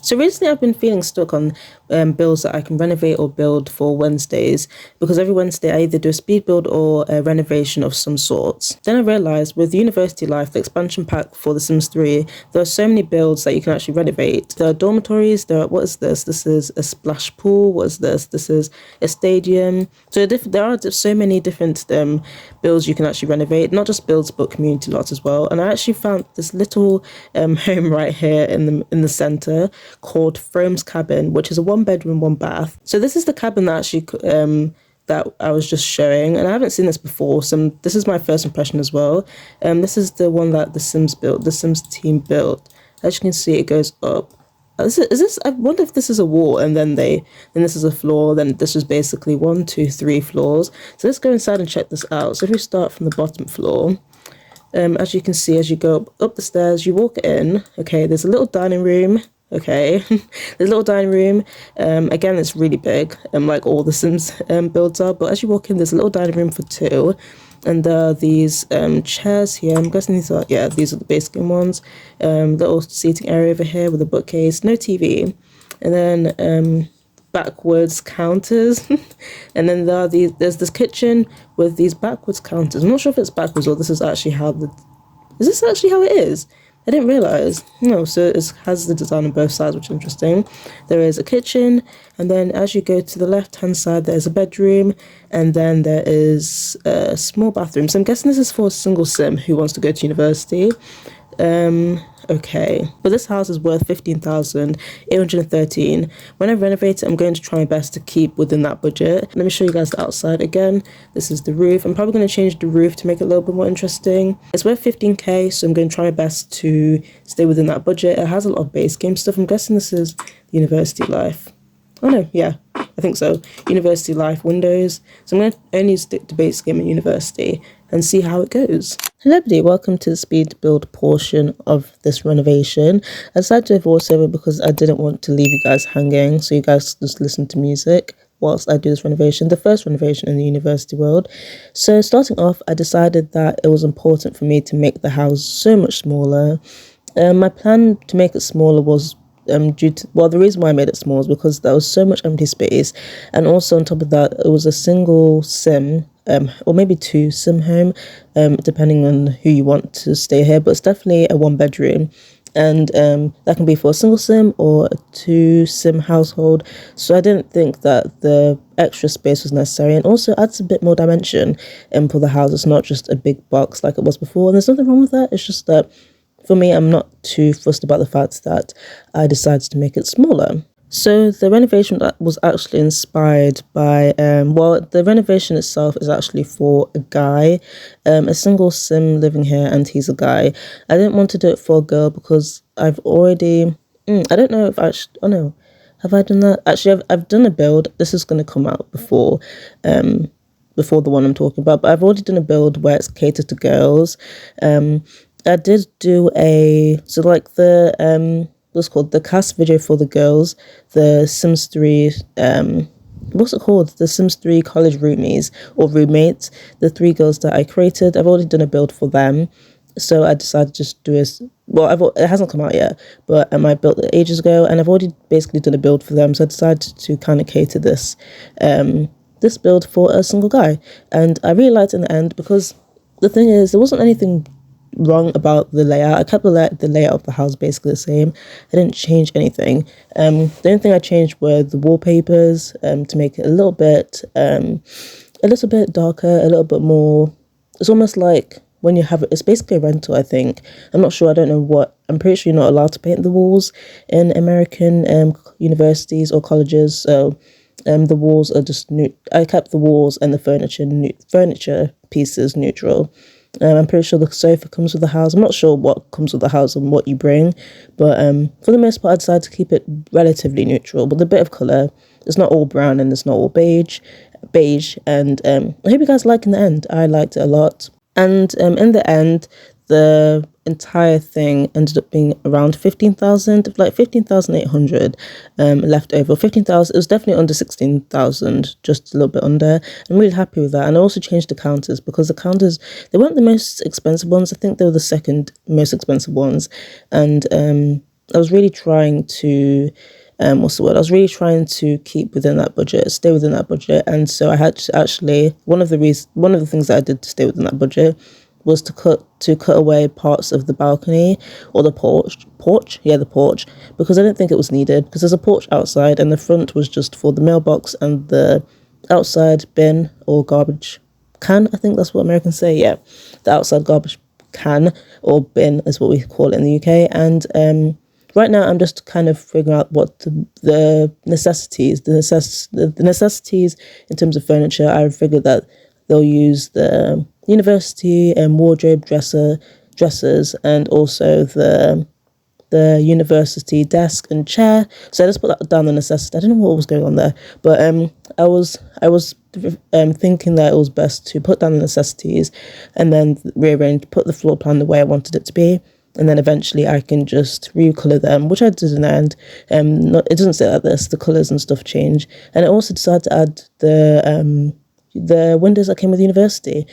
So recently I've been feeling stuck on builds that I can renovate or build for Wednesdays, because every Wednesday I either do a speed build or a renovation of some sorts. Then I realised with University Life, the expansion pack for The Sims 3, there are so many builds that you can actually renovate. There are dormitories, what is this? This is a splash pool, what is this? This is a stadium. So there are so many different builds you can actually renovate, not just builds but community lots as well. And I actually found this little home right here in the centre called Frome's Cabin, which is a 1 bedroom, 1 bath. So this is the cabin that actually that I was just showing, and I haven't seen this before, so this is my first impression as well. This is the one that the Sims team built. As you can see, it goes up. Is this? I wonder if this is a wall, and then this is a floor. Then this is basically 1, 2, 3 floors. So let's go inside and check this out. So if we start from the bottom floor, as you can see, as you go up the stairs, you walk in. Okay, there's a little dining room. Okay, there's a little dining room. Again, it's really big, like all the Sims builds are. But as you walk in, there's a little dining room for 2. And there are these chairs here. I'm guessing these are the basic ones. Little seating area over here with a bookcase, no TV. And then backwards counters. And then there's this kitchen with these backwards counters. I'm not sure if it's backwards or this is actually is this actually how it is? I didn't realise. No, so it has the design on both sides, which is interesting. There is a kitchen, and then as you go to the left-hand side, there's a bedroom, and then there is a small bathroom. So I'm guessing this is for a single sim who wants to go to university. Okay, but this house is worth 15,813. When I renovate it, I'm going to try my best to keep within that budget. Let me show you guys the outside again. This is the roof. I'm probably going to change the roof to make it a little bit more interesting. It's worth 15k, so I'm going to try my best to stay within that budget. It has a lot of base game stuff. I'm guessing this is University Life. Oh no, yeah, I think so. University Life windows. So I'm going to only stick to base game and university and see how it goes. Hello everybody, welcome to the speed build portion of this renovation. I decided to do a voiceover because I didn't want to leave you guys hanging, so you guys just listen to music whilst I do this renovation, the first renovation in the university world. So starting off, I decided that it was important for me to make the house so much smaller. My plan to make it smaller was the reason why I made it small is because there was so much empty space, and also on top of that, it was a single sim, or maybe 2 sim home, depending on who you want to stay here, but it's definitely a 1 bedroom, and that can be for a single sim or a 2 sim household. So I didn't think that the extra space was necessary, and also adds a bit more dimension for the house. It's not just a big box like it was before, and there's nothing wrong with that. It's just that for me, I'm not too fussed about the fact that I decided to make it smaller. So the renovation was actually inspired by, the renovation itself is actually for a guy, a single sim living here, and he's a guy. I didn't want to do it for a girl because I've already, I don't know if actually, oh no, have I done that? Actually, I've done a build. This is going to come out before the one I'm talking about, but I've already done a build where it's catered to girls. I did do what's called the cast video for the girls, the Sims 3, what's it called? The Sims 3 college roomies or roommates, the 3 girls that I created. I've already done a build for them, so I decided to just do it hasn't come out yet, but I built it ages ago, and I've already basically done a build for them, so I decided to kind of cater this build for a single guy, and I really liked it in the end, because the thing is, there wasn't anything wrong about the layout. I kept the layout of the house basically the same. I didn't change anything. The only thing I changed were the wallpapers, to make it a little bit darker, a little bit more. It's almost like when you have it's basically a rental, I think. I'm not sure, I don't know what. I'm pretty sure you're not allowed to paint the walls in American universities or colleges, so the walls are just new. I kept the walls and the furniture pieces neutral. I'm pretty sure the sofa comes with the house. I'm not sure what comes with the house and what you bring, but for the most part, I decided to keep it relatively neutral with a bit of colour. It's not all brown and it's not all beige, and I hope you guys like in the end. I liked it a lot, and in the end, the entire thing ended up being around 15,800 left over. 15,000, it was definitely under 16,000, just a little bit under. I'm really happy with that. And I also changed the counters, because the counters, they weren't the most expensive ones. I think they were the second most expensive ones, and I was really trying to what's the word? I was really trying to keep within that budget, stay within that budget, and so I had to actually one of the things that I did to stay within that budget was to cut away parts of the balcony or the the porch, because I didn't think it was needed, because there's a porch outside and the front was just for the mailbox and the outside bin or garbage can, I think that's what Americans say. Yeah, the outside garbage can or bin is what we call it in the UK. And right now I'm just kind of figuring out what the necessities in terms of furniture. I figured that they'll use the university and wardrobe dressers, and also the university desk and chair. So I just put that down the necessity. I don't know what was going on there, but I was thinking that it was best to put down the necessities and then rearrange, put the floor plan the way I wanted it to be, and then eventually I can just recolor them, which I did in the end. It doesn't say like this. The colors and stuff change, and I also decided to add the windows that came with university.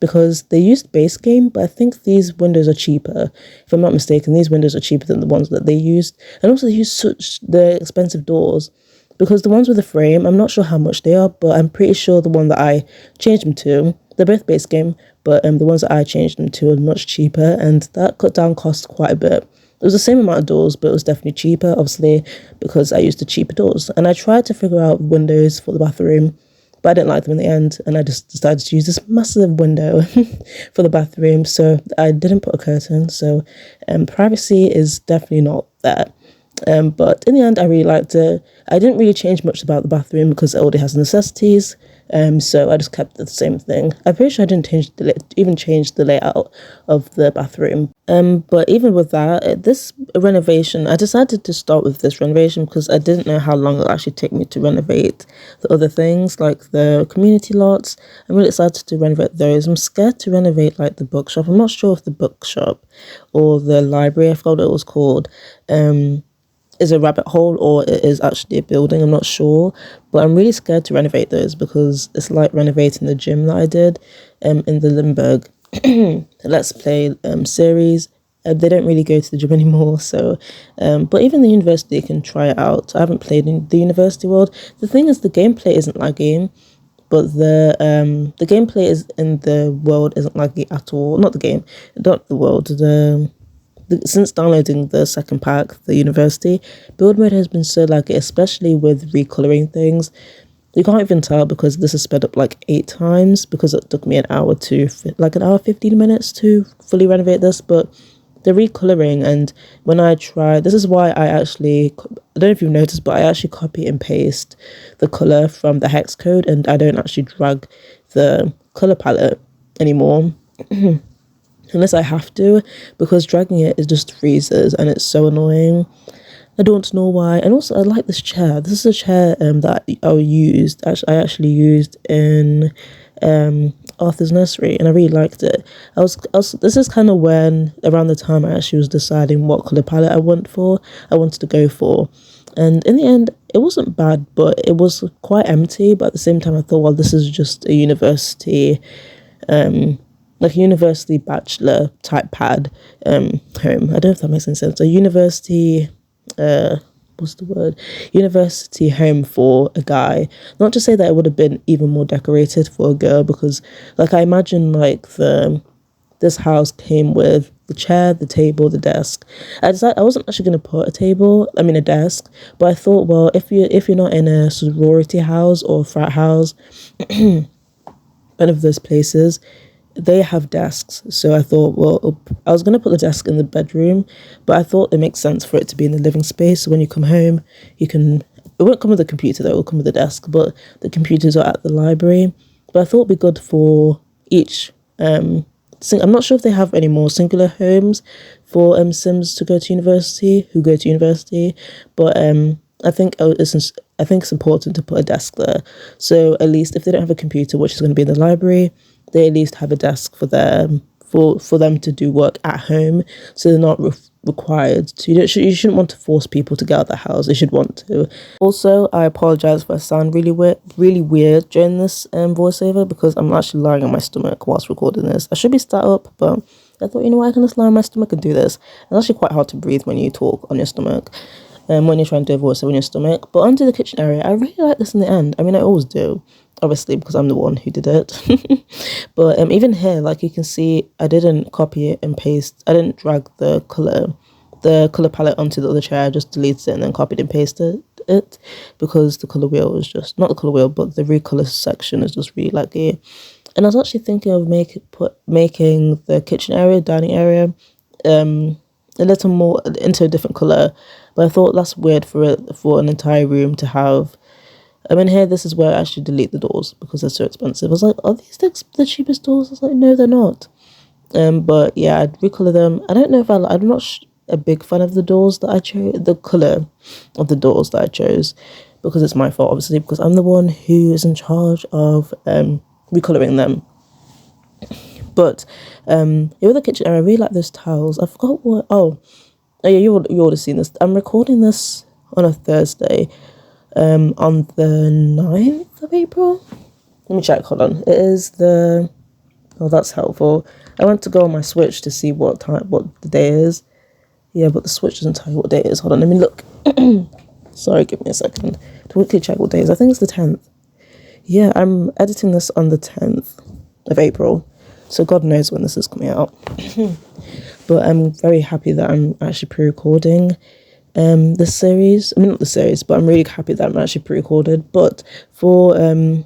Because they used base game, but I think these windows are cheaper. If I'm not mistaken, these windows are cheaper than the ones that they used. And also they used such the expensive doors, because the ones with the frame, I'm not sure how much they are, but I'm pretty sure the one that I changed them to, they're both base game, but the ones that I changed them to are much cheaper, and that cut down cost quite a bit. It was the same amount of doors, but it was definitely cheaper, obviously, because I used the cheaper doors. And I tried to figure out windows for the bathroom, but I didn't like them in the end, and I just decided to use this massive window for the bathroom. So I didn't put a curtain, so privacy is definitely not there. But in the end, I really liked it. I didn't really change much about the bathroom because it already has necessities. So I just kept the same thing. I'm pretty sure I didn't change the layout of the bathroom. But even with that, this renovation, I decided to start with this renovation because I didn't know how long it'll actually take me to renovate the other things, like the community lots. I'm really excited to renovate those. I'm scared to renovate like the bookshop. I'm not sure if the bookshop or the library, I forgot what it was called, is a rabbit hole or it is actually a building. I'm not sure, but I'm really scared to renovate those because it's like renovating the gym that I did in the Limburg Let's Play series. They don't really go to the gym anymore, so but even the university can try it out. I haven't played in the university world. The thing is, the gameplay isn't laggy, but the gameplay is in the world isn't laggy at all. Not the game, not the world, since downloading the second pack, the university, build mode has been so laggy, especially with recoloring things. You can't even tell because this is sped up like 8 times because it took me an hour 15 minutes to fully renovate this. But the recoloring, and when I try, this is why I don't know if you've noticed, but I actually copy and paste the color from the hex code, and I don't actually drag the color palette anymore. Unless I have to, because dragging it just freezes and it's so annoying. I don't know why. And also, I like this chair. This is a chair that I actually used in Arthur's nursery, and I really liked it. This is kind of when, around the time I actually was deciding what colour palette I wanted to go for. And in the end, it wasn't bad, but it was quite empty. But at the same time, I thought, well, this is just a university, like a university bachelor type pad home. I don't know if that makes any sense. A university, what's the word? University home for a guy. Not to say that it would have been even more decorated for a girl, because like I imagine like this house came with the chair, the table, the desk. I wasn't actually going to put a desk, but I thought, well, if you're not in a sorority house or frat house, one of those places, they have desks. So I thought, well, I was going to put the desk in the bedroom, but I thought it makes sense for it to be in the living space. So when you come home, it won't come with a computer though, it will come with a desk, but the computers are at the library. But I thought it'd be good for each, I'm not sure if they have any more singular homes for Sims who go to university, but I think it's important to put a desk there. So at least if they don't have a computer, which is going to be in the library, they at least have a desk for them to do work at home, so they're not required to. You shouldn't want to force people to get out of the house. They should want to. Also, I apologize if I sound really weird during this voiceover, because I'm actually lying on my stomach whilst recording this. I should be sat up, but I thought, you know what, I can just lie on my stomach and do this. It's actually quite hard to breathe when you talk on your stomach, when you're trying to do a voiceover on your stomach. But onto the kitchen area, I really like this in the end. I mean, I always do, obviously, because I'm the one who did it. But even here, like you can see, I didn't copy it and paste. I didn't drag the color palette onto the other chair. I just deleted it and then copied and pasted it, because the color wheel is just not the color wheel, but the recolor section is just really laggy. And I was actually thinking of making the kitchen area, dining area, a little more into a different color, but I thought that's weird for an entire room to have. I mean, here, this is where I actually delete the doors because they're so expensive. I was like, are these the cheapest doors? I was like, no, they're not. But yeah, I'd recolor them. I don't know if I'm not a big fan of the doors that I chose, the color of the doors that I chose, because it's my fault, obviously, because I'm the one who is in charge of recoloring them. But with the kitchen area, I really like those tiles. I forgot what. Oh yeah, you would have seen this. I'm recording this on a Thursday, on the 9th of April. Let me check. Hold on. It is the. Oh, that's helpful. I went to go on my Switch to see what the day is. Yeah, but the Switch doesn't tell you what day it is. Hold on, let me look. Sorry, give me a second to quickly check what day it is. I think it's the 10th. Yeah, I'm editing this on the 10th of April, so God knows when this is coming out. But I'm very happy that I'm actually pre-recording this series. I mean, not the series, but I'm really happy that I'm actually pre-recorded. But for the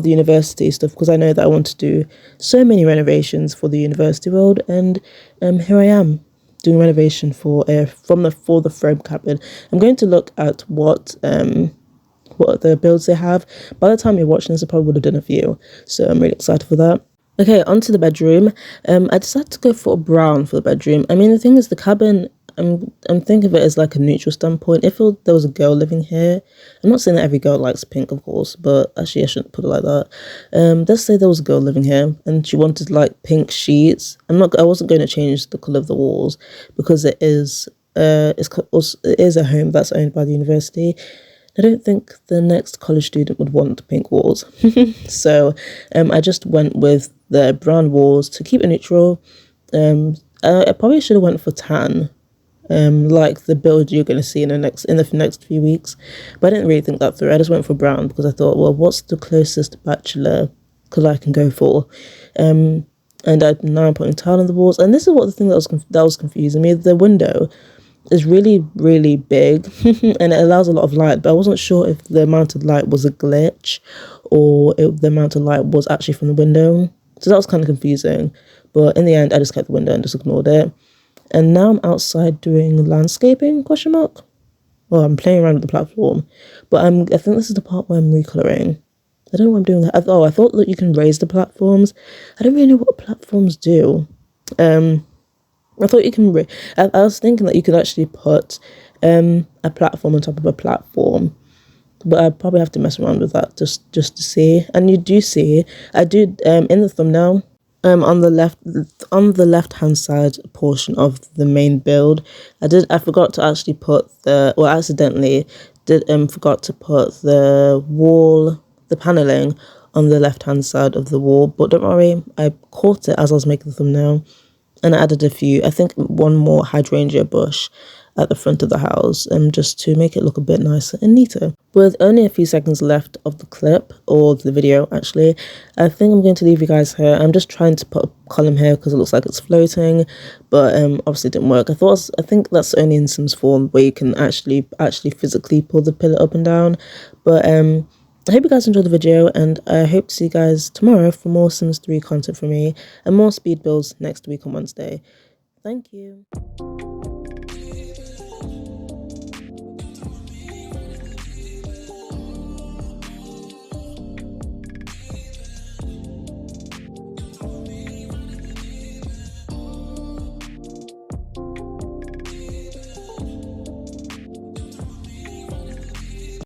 university stuff, because I know that I want to do so many renovations for the university world, and here I am doing renovation for the Frome cabin. I'm going to look at what the builds they have. By the time you're watching this, I probably would have done a few, so I'm really excited for that. Okay, onto the bedroom. I decided to go for a brown for the bedroom. I mean, the thing is, the cabin, I'm thinking of it as like a neutral standpoint. If there was a girl living here, I'm not saying that every girl likes pink, of course, but actually I shouldn't put it like that. Let's say there was a girl living here and she wanted like pink sheets. I wasn't going to change the colour of the walls, because it is a home that's owned by the university. I don't think the next college student would want pink walls. So I just went with the brown walls to keep it neutral. I probably should have went for tan, like the build you're going to see in the next few weeks, but I didn't really think that through. I just went for brown because I thought, well, what's the closest bachelor colour I can go for? And now I'm putting tile on the walls, and this is what the thing that was confusing me. The window is really, really big and it allows a lot of light, but I wasn't sure if the amount of light was a glitch or if the amount of light was actually from the window. So that was kind of confusing, but in the end I just kept the window and just ignored it. And now I'm outside doing landscaping, question mark. Well, I'm playing around with the platform, but I think this is the part where I'm recoloring. I don't know what I'm doing. I thought that you can raise the platforms. I don't really know what platforms do. I thought you can. I was thinking that you could actually put a platform on top of a platform, but I probably have to mess around with that just to see. And you do see, I did in the thumbnail, on the left hand side portion of the main build, I forgot to actually put accidentally forgot to put the paneling on the left hand side of the wall. But don't worry, I caught it as I was making the thumbnail. And I added I think one more hydrangea bush at the front of the house, just to make it look a bit nicer and neater. With only a few seconds left of the clip, or the video actually, I think I'm going to leave you guys here. I'm just trying to put a column here because it looks like it's floating, but obviously it didn't work. I think that's only in Sims 4 where you can actually physically pull the pillar up and down. But I hope you guys enjoyed the video, and I hope to see you guys tomorrow for more Sims 3 content from me and more speed builds next week on Wednesday. Thank you.